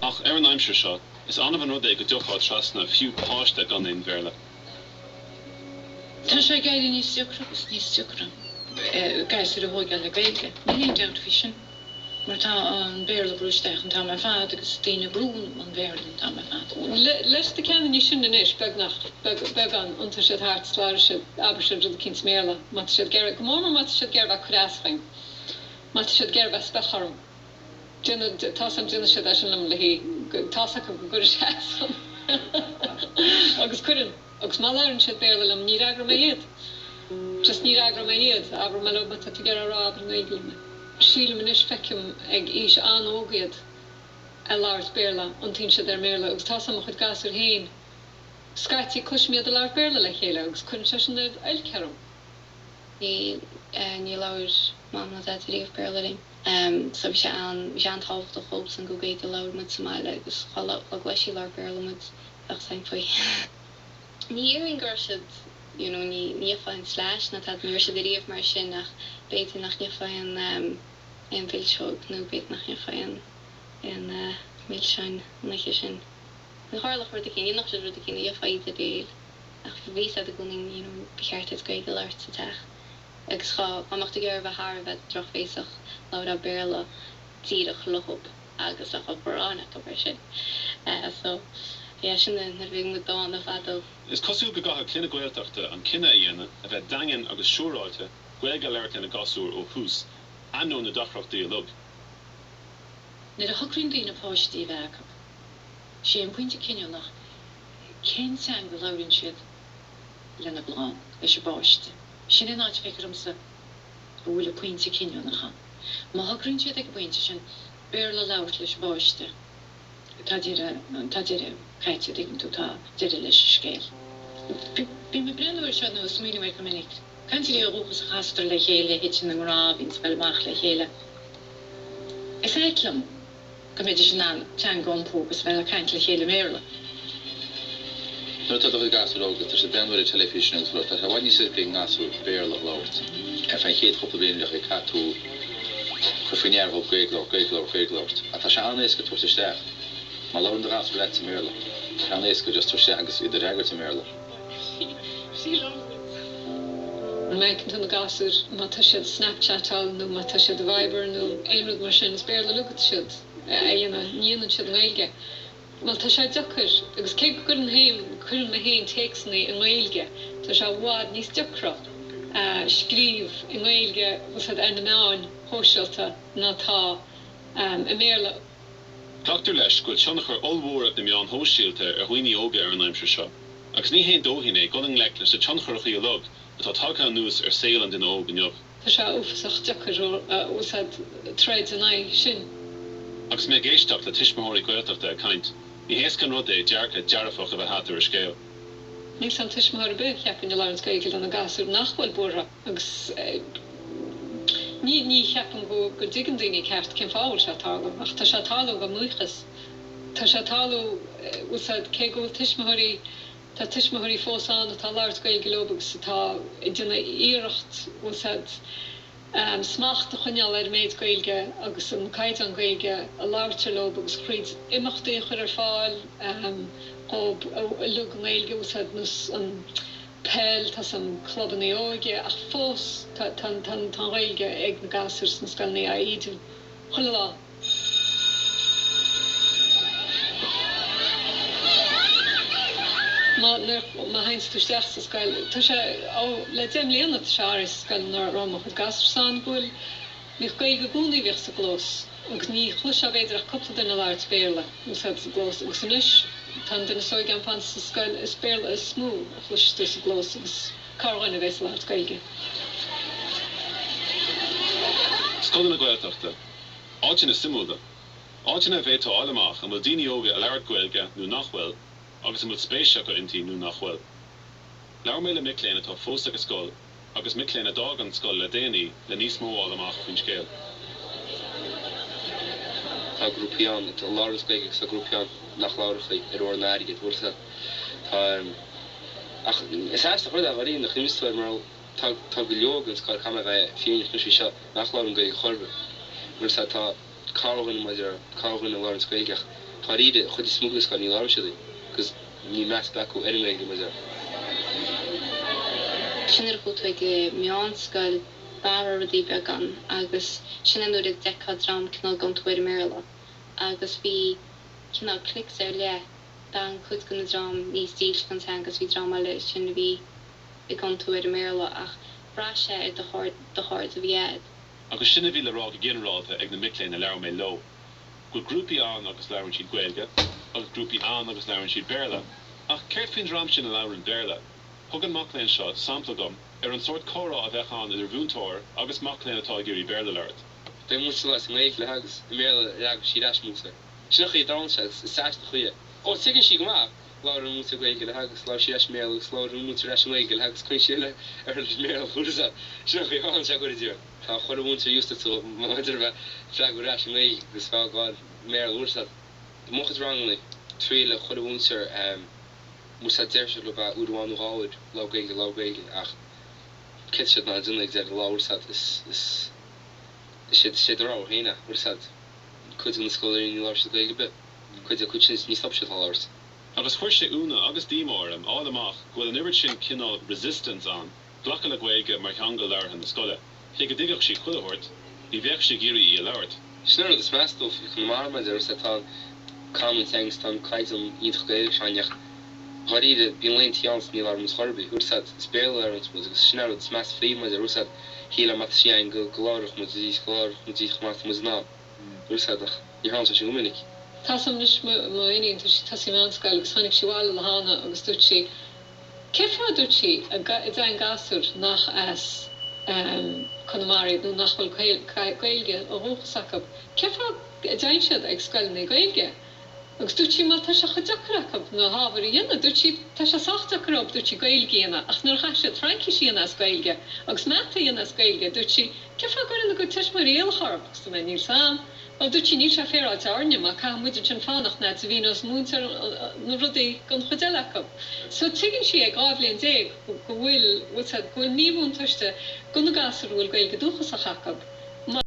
Ach, an aimsir seo, is anna van rudé go dúchá trasna fiú páiste gan in bhéarla. Tá sé gaiile níos tiocra. Gais ar a bhóig le Ghaeilge. Níl deart fi sin. Maar tá an béarla brúisteach an tá me fad agus tíine brún an béarla tá me fad. Leis de ceanna ní sin inis beg an unta siad hart sláir siad aber siad rud cinn sméarla. Mat siad gerb gomórma mat siad gerb a crasfing. Mat siad gerb a specharm. Tásam duna siad as an lam le hí tásach go gur seasam. Agus cuirin, agus má lárin siad béarla lam ní agra mé iad. Just ní agra mé iad, aber me lo bata tu ger a rá aber naigilme. Síle min is fecium ag ís an ógiad a láirt béarla an tín siad méarla agus tásam chud gas ar héin. Scaiti cusmiad a láirt béarla le chéile agus chun se sin eilcearm. Ní láir mána a riomh béarla rim. So bhí sé an tábhacht a chóps an go géad a láir mud Somáile agus chola a gleisi láir béarla mud ach sain faoi. Ní éiríonn gur siad ní fáin slash na tad nuair siad riomh mar sin nach béidir nach ní fáin an bhilseog nó béit nach ní fáin an mílsein naiche sin. An hálach rud a cin, nach siad rud a cin ní fáid a béil ach bhí a gúning becheartid Gaeilge láirt sa teach. Agus chá amachta gur bh haar bheith droch féasach láir a béarla tíadach luchop agus a chobránach a bre sin. So sin ar bhíh mu dáin a fadal. Is cosú go gatha cluna Gaeltachta an cinna dhéana a bheith dagen agus siúráilte Ghaeilge leirt na gasúr ó hús anó na dachreachtaí a lug. Nid a thugrinn daoine páistí bheach. sé an pointe cinneach cén sang go láirinn siad lena blán leis a báiste. Sin in áit feicearmsa a bhfuil a pointe cinneach. Má thugrinn siad ag pointe sin béarla láirt leis báiste. Tá deire caiite dgan tú tá deire leis scéil. Bí me brennúir se nó smíine mé gomininic. Canti a rúchas chastar le chéile hit sin na mrá vín spellach le chéile. Is eitlam go méidir sin an tean gompógus fel a caint le chéile méle. No tá a gasú agus tá sé denmar telefísin an flot, a bhaní sé bli gasú béarla láirt. Ar fan chéad chopla blianaach ag catú chu finearh ó Ghaeilge. A tá sé anéis go tuairteach. Má láir de gasú leit méle. Anéis go just tuairte agus idir agart méle. Meken toen de gasser, maar tussen Snapchat al, nu maar tussen de Viber, nu een mar sin speerle lukt shit. Niemand shit Ghaeilge. Maar tussen dukker, ik kijk kunnen me heen teksten in Ghaeilge. Tussen wat niet dukker. Schreef in Ghaeilge was het en naam hoorschelte nata merle. Dr. Lesh goil seanachar olmhór na meán hóisiilte huioine óga ar an aimsir seo. Agus ní héon dóhinné going lech leis a tioncharachaí a lug, tá tácha nús ar saoil den óg an jog. Tá sé uafasach deachar úsad treid an ai sin. Agus mé géisteach le tiismóirí Gaeltachta a caint, ní héas gan rud é dearcha dearafach a bheith hátar ar scéil. Níl an tiismóir be cheapin de láirn Ghaeilge an gasú nachhfuil bura agus ní cheapan go digan daoine ceart cin fáil se tála, ach tá se tála go muchas. Tá se tála úsad cé go tiismóirí tá tiismóirí fósán atá láirt Ghaeilge lobagus tá duna íirecht úsad smacht a chuneal ar méid Ghaeilge agus an caiid an Ghaeilge a láirte lobagus chríd imachtaí chuir ar fáil ob lug Ghaeilge úsad nus an pel tá an cluban óige ach fós tá Ghaeilge ag na gasir san scailnaí a idir chula. Ma heinz tu steach sa scail. Tá sé le dem léana seáir scail nar rámach a gasir san bhfuil ní Ghaeilge gúnaí bhíoh sa glós agus ní chluis a bhéidir a coppla den a láirt béarla úsad sa glós agus inis tá den sóig an fan sa scail is béarla is smú a chluis tú sa glós agus carhain a bheits láirt Ghaeilge. Scoil na Gaeltachta, áitina simúda. Áitina bhéitá aileach an bhfuil daoine óga a leirt Ghaeilge nó nachhfuil agus an bhfuil spéisiach a intí nó nachhfuil. Leabhar mé le micléine tá fós agus scoil, agus micléine dag an scoil le déanaí le níos mó aileach faoin scéal. Tá grúpián, tá láras Ghaeilge sa grúpián nach láirichaí ar ornáige dúirsa. Ach, is heasta chuir a bharín nach chimistúir mar tá go leog an scoil chama bheith fiúnich na seo nach láir an Ghaeilge chorbe. Dúirsa tá carhain maidir carhain a láras Ghaeilge Paride chud smugus gan ní láirseí, gus ní meas beú anyway go mar. Sinnar chuúta go meánscoil bara a dí began agus sinna nuair ag decadrám cinál gan tuair méla agus bhí cinál clics ar le dan chud gona drám níos díl gan te agus bhí drama le sinna bhí i gan tuair méla ach bra sé ar de háir a bhíad. Agus sinna bhí le rá go ginráta ag na miléin na leir mé lo. Go grúpi an agus leann siad Ghaeilge, agus grúpi an agus leann siad Béarla, ach céir fin rám sin a leann Béarla. Thugan macléin seo sampla gom ar an sort chórá a bheitán idir bhúntóir agus macléin atá gurí Béarla leirt. Bé mu leis an éic le agus méla ag si leis músa. Sinna chu dáse is sáiste chuie. Ó tuigann si go má láir an múta Ghaeilge agus lá si leis méla agus láir an múta leis an Ghaeilge agus chuin siile ar méla chusa. Sinna chu háin se go dtíir. Tá chuir múta justa tú maidir bheith fleag leis an Ghaeilge gus fágáil méla úsad. Mochad ranglaí tríle chuir múta musa deirse le bheith údháinú háid lá Ghaeilge ach kit shit na dun exact law sat is shit rá héna úsad could in school in lá se Ghaeilge bit could ní stop shit allars. Agus chuir sé úna agus dímór am álamach gofuil an iiri sin cinál resistance an, ghlacha le Ghaeilge mar theanga leir an na scoile. Ché go dtigach sí chuilehort, ní bheith sé géirí í leirt. Snur is mestof chun mar me er tá common things tan kaitum iad Ghaeilge seanach. Haride bíon leon tíans ní ar mus chorbí, úsad spéile ar ans mu snar is meas frí me er úsad híle mat sian go glárach mu dí glár mu dí mat mu ná. Úsadach í há se minnig. Tasam nis moíon tu tasíánscail agus tháinig siháil le hána agus dúirt si. Ceifrá dúirt si a d gasúr nach as Connemara nó nachfuil Ghaeilge ó hóchasachab. Ceifrá dain siad ag scail na Ghaeilge? Agus dúirt si má tá se chudacrachab na hábhar dhéanana, dúirt si tá se sachtacrab dúirt si Ghaeilgeanna ach nuair chaise Franci síana as Ghaeilge agus meta dhéana as Ghaeilge dúirt si ceifrá goranna go tuis mar réalcharb agus tá níl sam. Well, dúirt si ní se fér áit arne má cha muidir sin fánach na a bhí os múntar na rudaí gan chudeachab. So tuigann si ag ábhlíonn déag go bhfuil níomhún tuiste gona gasar bhfuil Ghaeilge dúchas a chacab.